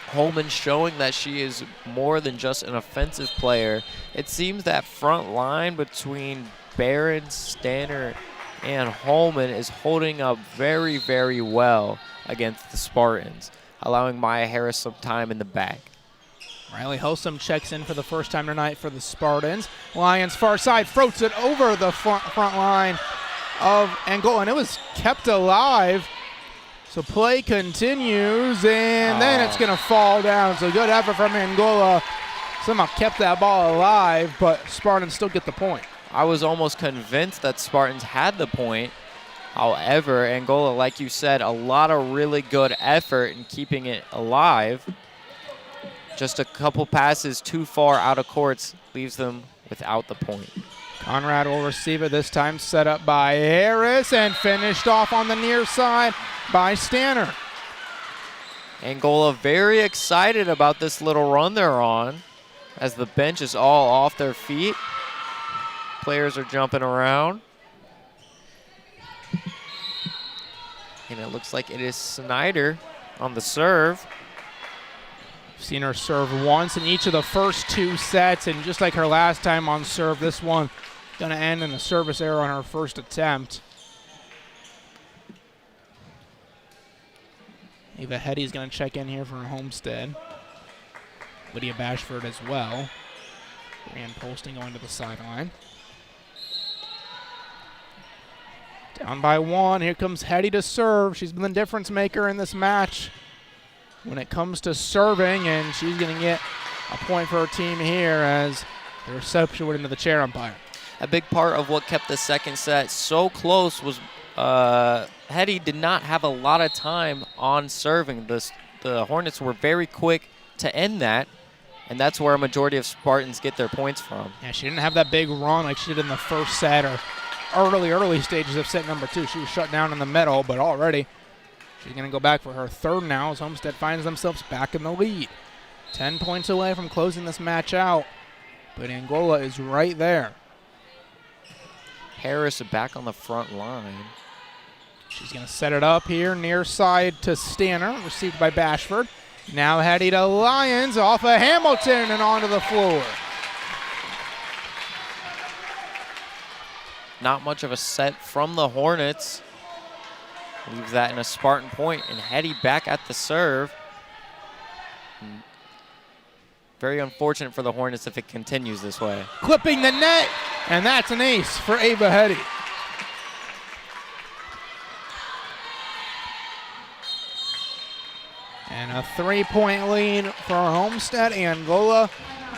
Holman showing that she is more than just an offensive player. It seems that front line between Barron, Stanner, and Holman is holding up very, very well against the Spartans, allowing Maya Harris some time in the back. Riley Hosum checks in for the first time tonight for the Spartans. Lions far side floats it over the front line of Angola, and it was kept alive. So play continues, and then it's going to fall down. So good effort from Angola. Somehow kept that ball alive, but Spartans still get the point. I was almost convinced that Spartans had the point. However, Angola, like you said, a lot of really good effort in keeping it alive. Just a couple passes too far out of courts leaves them without the point. Conrad will receive it this time, set up by Harris, and finished off on the near side by Stanner. Angola very excited about this little run they're on as the bench is all off their feet. Players are jumping around. And it looks like it is Snyder on the serve. Seen her serve once in each of the first 2 sets, and just like her last time on serve, this one gonna end in a service error on her first attempt. Ava Hetty's gonna check in here for Homestead. Lydia Bashford as well. Brian Posting going to the sideline. Down by 1, here comes Hetty to serve. She's been the difference maker in this match when it comes to serving, and she's gonna get a point for her team here as the reception went into the chair umpire. A big part of what kept the second set so close was Hetty did not have a lot of time on serving. The Hornets were very quick to end that, and that's where a majority of Spartans get their points from. Yeah, she didn't have that big run like she did in the first set or early stages of set number 2. She was shut down in the middle, but already she's going to go back for her third now as Homestead finds themselves back in the lead. 10 points away from closing this match out, but Angola is right there. Harris back on the front line. She's going to set it up here, near side to Stanner, received by Bashford. Now heading to Lyons, off of Hamilton and onto the floor. Not much of a set from the Hornets. Leave that in a Spartan point, and Hetty back at the serve. Very unfortunate for the Hornets if it continues this way. Clipping the net, and that's an ace for Ava Hetty. And a 3-point lead for Homestead. Angola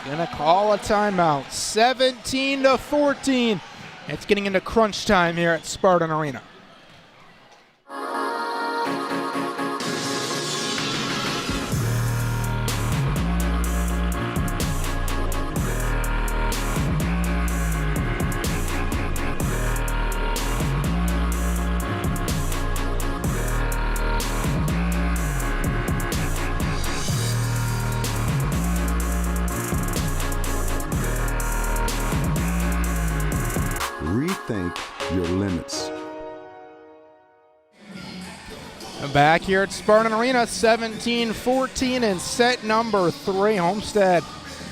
gonna call a timeout. 17-14. It's getting into crunch time here at Spartan Arena. Rethink your limits. Back here at Spartan Arena, 17-14 in set number 3. Homestead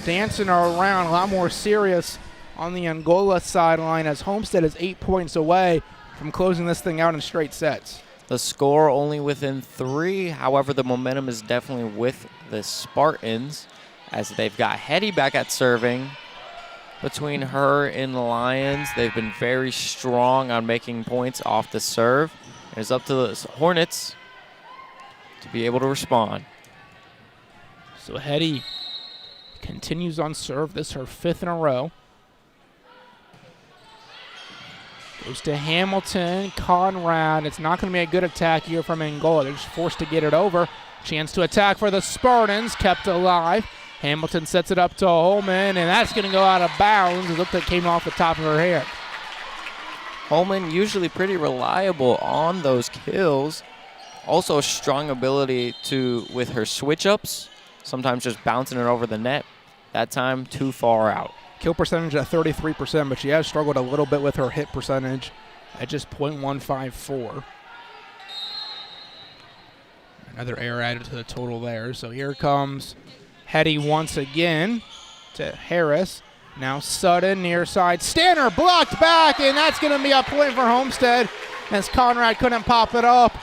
dancing around, a lot more serious on the Angola sideline as Homestead is 8 points away from closing this thing out in straight sets. The score only within 3. However, the momentum is definitely with the Spartans as they've got Hetty back at serving. Between her and the Lions, they've been very strong on making points off the serve. And it's up to the Hornets to be able to respond. So Hetty continues on serve. This is her 5th in a row. Goes to Hamilton, Conrad. It's not going to be a good attack here from Angola. They're just forced to get it over. Chance to attack for the Spartans, kept alive. Hamilton sets it up to Holman, and that's going to go out of bounds. It looked like it came off the top of her head. Holman usually pretty reliable on those kills. Also a strong ability with her switch-ups, sometimes just bouncing it over the net. That time, too far out. Kill percentage at 33%, but she has struggled a little bit with her hit percentage at just .154. Another error added to the total there. So here comes Hetty once again to Harris. Now Sutton near side. Stanner blocked back, and that's going to be a point for Homestead as Conrad couldn't pop it up.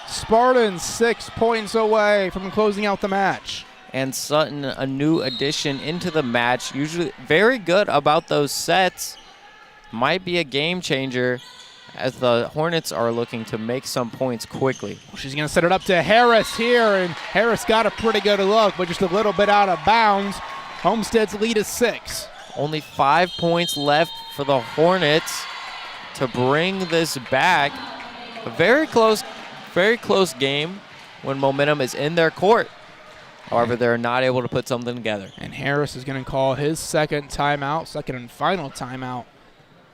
Spartans 6 points away from closing out the match. And Sutton, a new addition into the match, usually very good about those sets. Might be a game changer as the Hornets are looking to make some points quickly. She's going to set it up to Harris here, and Harris got a pretty good look, but just a little bit out of bounds. Homestead's lead is 6. Only 5 points left for the Hornets to bring this back. A very close game when momentum is in their court. However, they're not able to put something together. And Harris is going to call his second timeout, second and final timeout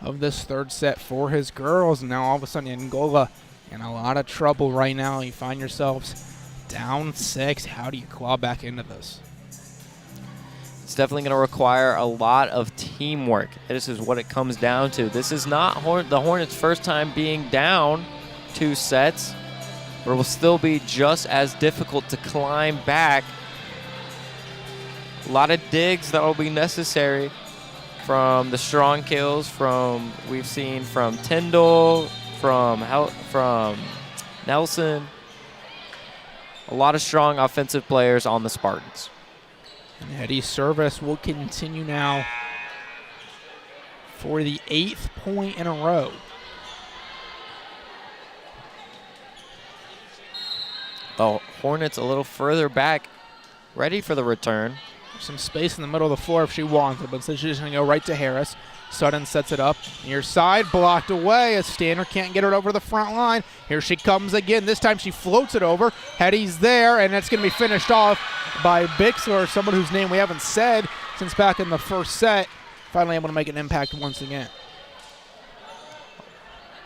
of this third set for his girls. And now all of a sudden Angola in a lot of trouble right now. You find yourselves down 6. How do you claw back into this? It's definitely going to require a lot of teamwork. This is what it comes down to. This is not the Hornets' first time being down 2 sets, but it will still be just as difficult to climb back. A lot of digs that will be necessary from the strong kills we've seen from Tyndall, from Nelson. A lot of strong offensive players on the Spartans. And Hetty's service will continue now for the 8th point in a row. The Hornets a little further back, ready for the return. Some space in the middle of the floor if she wants it, but instead she's going to go right to Harris. Sutton sets it up near side, blocked away as Standard can't get it over the front line. Here she comes again. This time she floats it over. Hetty's there, and it's going to be finished off by Bixler, someone whose name we haven't said since back in the first set. Finally able to make an impact once again.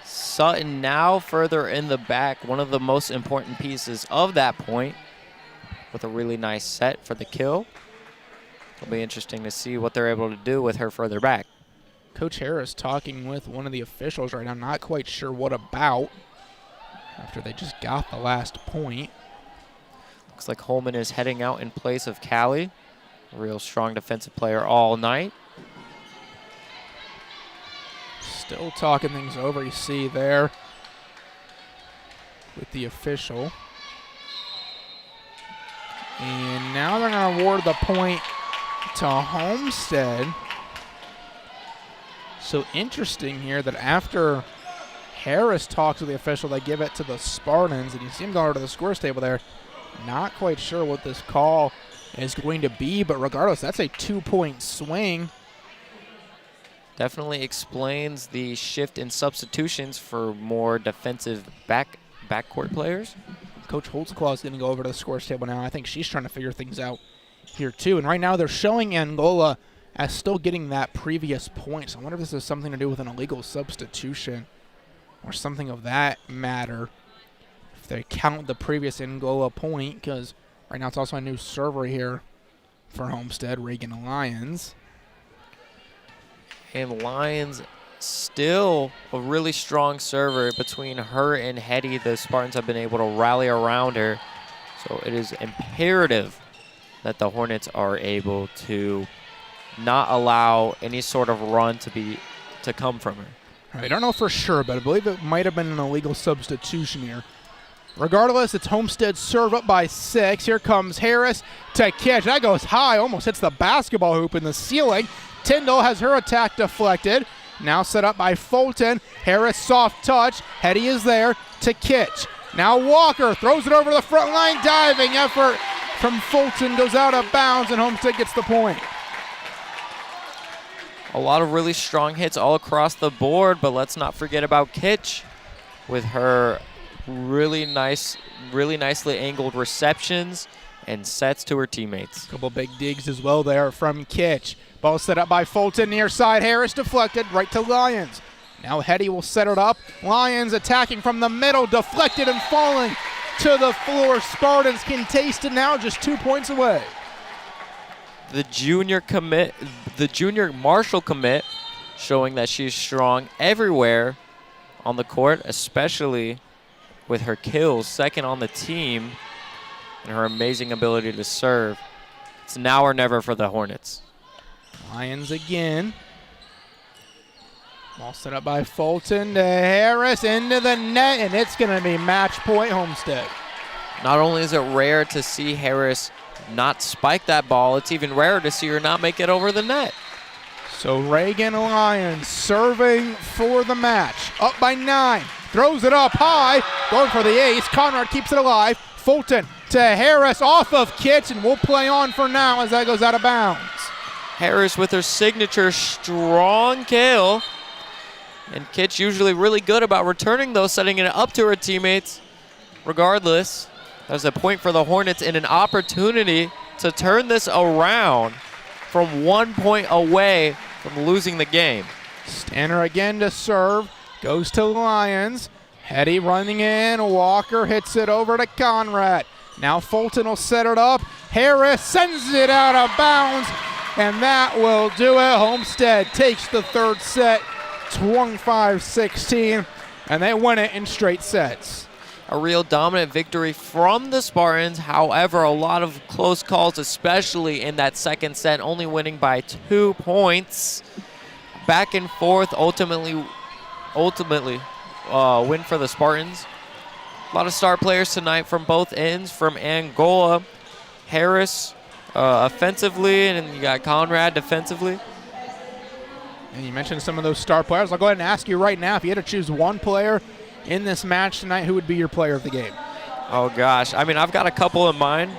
Sutton now further in the back, one of the most important pieces of that point, with a really nice set for the kill. It'll be interesting to see what they're able to do with her further back. Coach Harris talking with one of the officials right now, not quite sure what about, after they just got the last point. Looks like Holman is heading out in place of Callie, a real strong defensive player all night. Still talking things over, you see there with the official. And now they're going to award the point to Homestead. So interesting here that after Harris talks to the official, they give it to the Spartans, and you see him go over to the scores table there. Not quite sure what this call is going to be, but regardless, that's a 2-point swing. Definitely explains the shift in substitutions for more defensive backcourt players. Coach Holtzclaw is going to go over to the scores table now. I think she's trying to figure things out here too. And right now they're showing Angola as still getting that previous point. So I wonder if this has something to do with an illegal substitution or something of that matter. If they count the previous Angola point, because right now it's also a new server here for Homestead, Reagan Lyons. And Lyons still a really strong server. Between her and Hetty, the Spartans have been able to rally around her. So it is imperative that the Hornets are able to not allow any sort of run to come from her. I don't know for sure, but I believe it might have been an illegal substitution here. Regardless, it's Homestead serve up by 6. Here comes Harris to catch. That goes high, almost hits the basketball hoop in the ceiling. Tyndall has her attack deflected. Now set up by Fulton. Harris soft touch. Hetty is there to Kitch. Now Walker throws it over the front line. Diving effort from Fulton goes out of bounds, and Homestead gets the point. A lot of really strong hits all across the board, but let's not forget about Kitch with her really nicely angled receptions and sets to her teammates. A couple big digs as well there from Kitch. Ball set up by Fulton near side. Harris deflected right to Lyons. Now Hetty will set it up. Lyons attacking from the middle, deflected and falling to the floor. Spartans can taste it now, just 2 points away. The junior Marshall commit, showing that she's strong everywhere on the court, especially with her kills, second on the team, and her amazing ability to serve. It's now or never for the Hornets. Lyons again. Ball set up by Fulton to Harris into the net, and it's going to be match point Homestead. Not only is it rare to see Harris not spike that ball, it's even rarer to see her not make it over the net. So Reagan Lyons serving for the match. Up by 9. Throws it up high. Going for the ace. Conrad keeps it alive. Fulton to Harris off of Kitch, and we'll play on for now as that goes out of bounds. Harris with her signature strong kill. And Kitch usually really good about returning those, setting it up to her teammates. Regardless, there's a point for the Hornets and an opportunity to turn this around from 1 point away from losing the game. Stanner again to serve. Goes to Lyons. Hetty running in. Walker hits it over to Conrad. Now Fulton will set it up. Harris sends it out of bounds, and that will do it. Homestead takes the third set, 25-16, and they win it in straight sets. A real dominant victory from the Spartans. However, a lot of close calls, especially in that second set, only winning by 2 points. Back and forth, ultimately win for the Spartans. A lot of star players tonight from both ends. From Angola, Harris offensively, and you got Conrad defensively. And you mentioned some of those star players. I'll go ahead and ask you right now, if you had to choose one player in this match tonight, who would be your player of the game? Oh, gosh. I mean, I've got a couple in mind.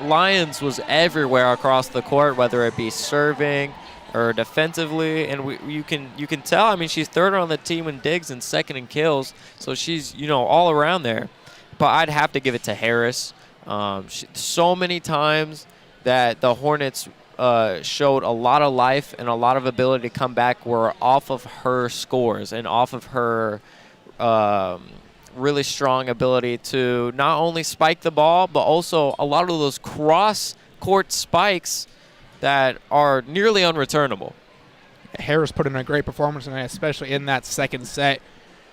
Lyons was everywhere across the court, whether it be serving or defensively, and you can tell. I mean, she's third on the team in digs and second in kills, so she's all around there. But I'd have to give it to Harris. So many times that the Hornets showed a lot of life and a lot of ability to come back were off of her scores and off of her really strong ability to not only spike the ball, but also a lot of those cross-court spikes that are nearly unreturnable. Harris put in a great performance tonight, especially in that second set.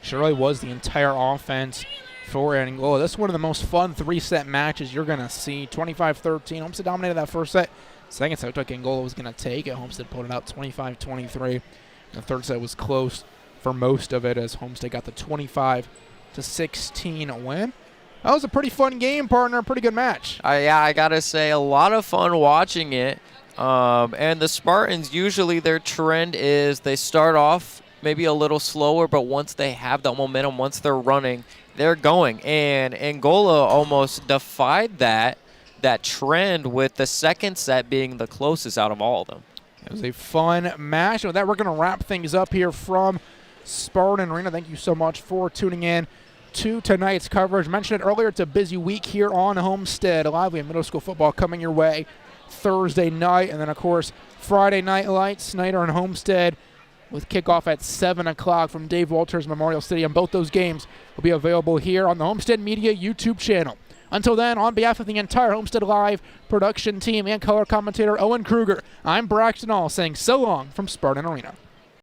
She really was the entire offense for Angola. This is one of the most fun 3-set matches you're going to see. 25-13. Homestead dominated that first set. Second set looked like Angola was going to take it. Homestead pulled it out 25-23. The third set was close for most of it as Homestead got the 25-16 win. That was a pretty fun game, partner. Pretty good match. Yeah, I got to say, a lot of fun watching it. And the Spartans, usually their trend is they start off maybe a little slower, but once they have that momentum, once they're running, they're going. And Angola almost defied that trend with the second set being the closest out of all of them. It was a fun match. With that, we're going to wrap things up here from Spartan Arena. Thank you so much for tuning in to tonight's coverage. Mentioned it earlier, it's a busy week here on Homestead Live. We have middle school football coming your way Thursday night, and then, of course, Friday night lights, Snyder and Homestead, with kickoff at 7 o'clock from Dave Walters Memorial Stadium. Both those games will be available here on the Homestead Media YouTube channel. Until then, on behalf of the entire Homestead Live production team and color commentator Owen Kruger, I'm Braxton All saying so long from Spartan Arena.